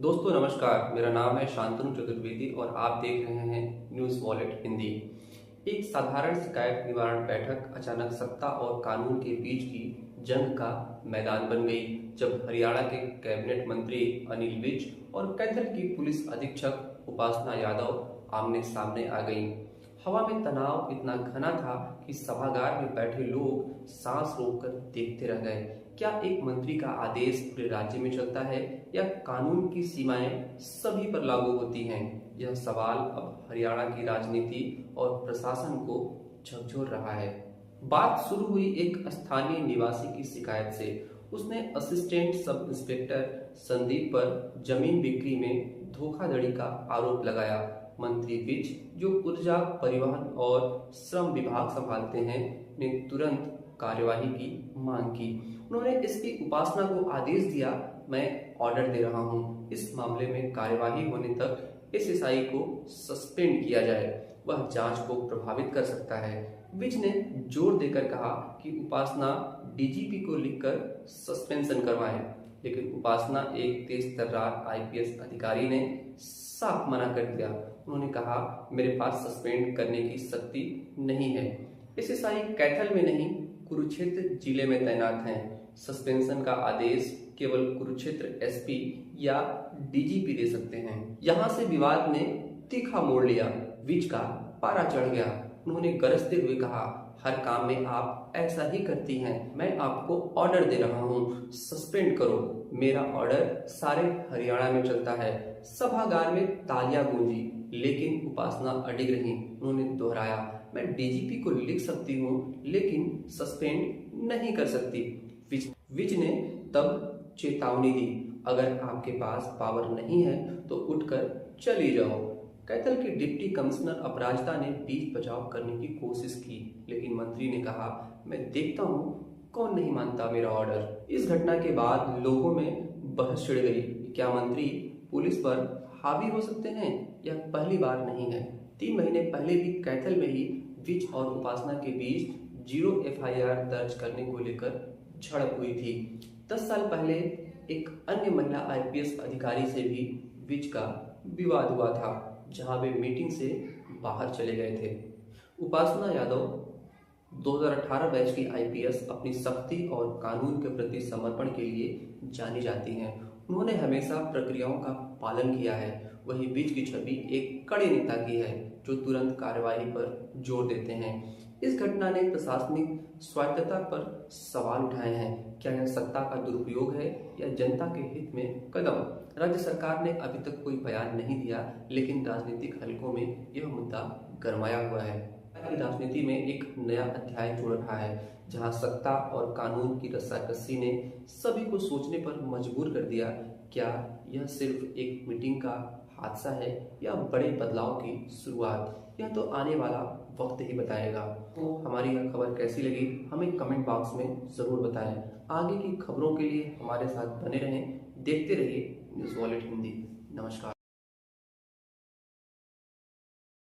दोस्तों नमस्कार, मेरा नाम है शांतनु चतुर्वेदी और आप देख रहे हैं न्यूज़ वॉलेट हिंदी। एक साधारण शिकायत निवारण बैठक अचानक सत्ता और कानून के बीच की जंग का मैदान बन गई, जब हरियाणा के कैबिनेट मंत्री अनिल विज और कैथल की पुलिस अधीक्षक उपासना यादव आमने सामने आ गईं। हवा में तनाव इतना घना था कि सभागार में बैठे लोग सांस रोककर देखते रह गए। क्या एक मंत्री का आदेश पूरे राज्य में चलता है या कानून की सीमाएं सभी पर लागू होती हैं? यह सवाल अब हरियाणा की राजनीति और प्रशासन को झकझोर रहा है। बात शुरू हुई एक स्थानीय निवासी की शिकायत से। उसने असिस्टेंट सब इंस्पेक्टर संदीप पर जमीन बिक्री में धोखाधड़ी का आरोप लगाया। मंत्री विज, जो ऊर्जा, परिवहन और श्रम विभाग संभालते हैं, ने तुरंत कार्यवाही की मांग की। उन्होंने एसपी उपासना को आदेश दिया, मैं ऑर्डर दे रहा हूं, इस मामले में कार्यवाही होने तक एसएसआई को सस्पेंड किया जाए, वह जांच को प्रभावित कर सकता है। विज ने जोर देकर कहा कि उपासना डीजीपी को लिखकर सस्पेंशन करवाएं, लेकिन उपासना, एक तेज तर्रार आईपीएस अधिकारी, ने साफ मना कर दिया। उन्होंने कहा, मेरे पास सस्पेंड करने की शक्ति नहीं है। एसएसआई कैथल में नहीं, कुरुक्षेत्र जिले में तैनात हैं। सस्पेंशन का आदेश केवल कुरुक्षेत्र एसपी या डीजीपी दे सकते हैं। यहां से विवाद ने तीखा मोड़ लिया। विज का पारा चढ़ गया। उन्होंने गरजते हुए कहा, हर काम में आप ऐसा ही करती हैं। मैं आपको ऑर्डर दे रहा हूं, सस्पेंड करो। मेरा ऑर्डर सारे हरियाणा में चलता है। सभागार में तालियां गूंजी, लेकिन उपासना अडिग रही। उन्होंने दोहराया, मैं डीजीपी को लिख सकती हूँ, लेकिन सस्पेंड नहीं कर सकती। विज ने तब चेतावनी दी, अगर आपके पास पावर नहीं है तो उठकर चली जाओ। कैथल के डिप्टी कमिश्नर अपराजिता ने बीच बचाव करने की कोशिश की, लेकिन मंत्री ने कहा, मैं देखता हूँ कौन नहीं मानता मेरा ऑर्डर। इस घटना के बाद लोगों में बहस छिड़ गई। क्या मंत्री पुलिस पर हावी हो सकते हैं? यह पहली बार नहीं है। 3 महीने पहले भी कैथल में ही विज और उपासना के बीच 0 एफआईआर दर्ज करने को लेकर झड़प हुई थी। 10 साल पहले एक अन्य महिला आईपीएस अधिकारी से भी विज का विवाद हुआ था, जहां वे मीटिंग से बाहर चले गए थे। उपासना यादव 2018 बैच की आईपीएस अपनी सख्ती और कानून के प्रति समर्पण के लिए जानी जाती हैं। उन्होंने हमेशा प्रक्रियाओं का पालन किया है। वही विज की छवि एक कड़े नेता की है, जो तुरंत कार्यवाही पर जोर देते हैं। इस घटना ने प्रशासनिक स्वायत्तता पर सवाल उठाए हैं। क्या यह सत्ता का दुरुपयोग है या जनता के हित में कदम? राज्य सरकार ने अभी तक कोई बयान नहीं दिया, लेकिन राजनीतिक हलकों में यह मुद्दा गरमाया हुआ है। राजनीति में एक नया अध्याय जुड़ रहा है, जहां सत्ता और कानून की रस्साकसी ने सभी को सोचने पर मजबूर कर दिया। क्या यह सिर्फ एक मीटिंग का हादसा है या बड़े बदलाव की शुरुआत? यह तो आने वाला वक्त ही बताएगा। तो हमारी यह खबर कैसी लगी, हमें कमेंट बॉक्स में ज़रूर बताएं। आगे की खबरों के लिए हमारे साथ बने रहें, देखते रहिए न्यूज़ वॉलेट हिंदी। नमस्कार।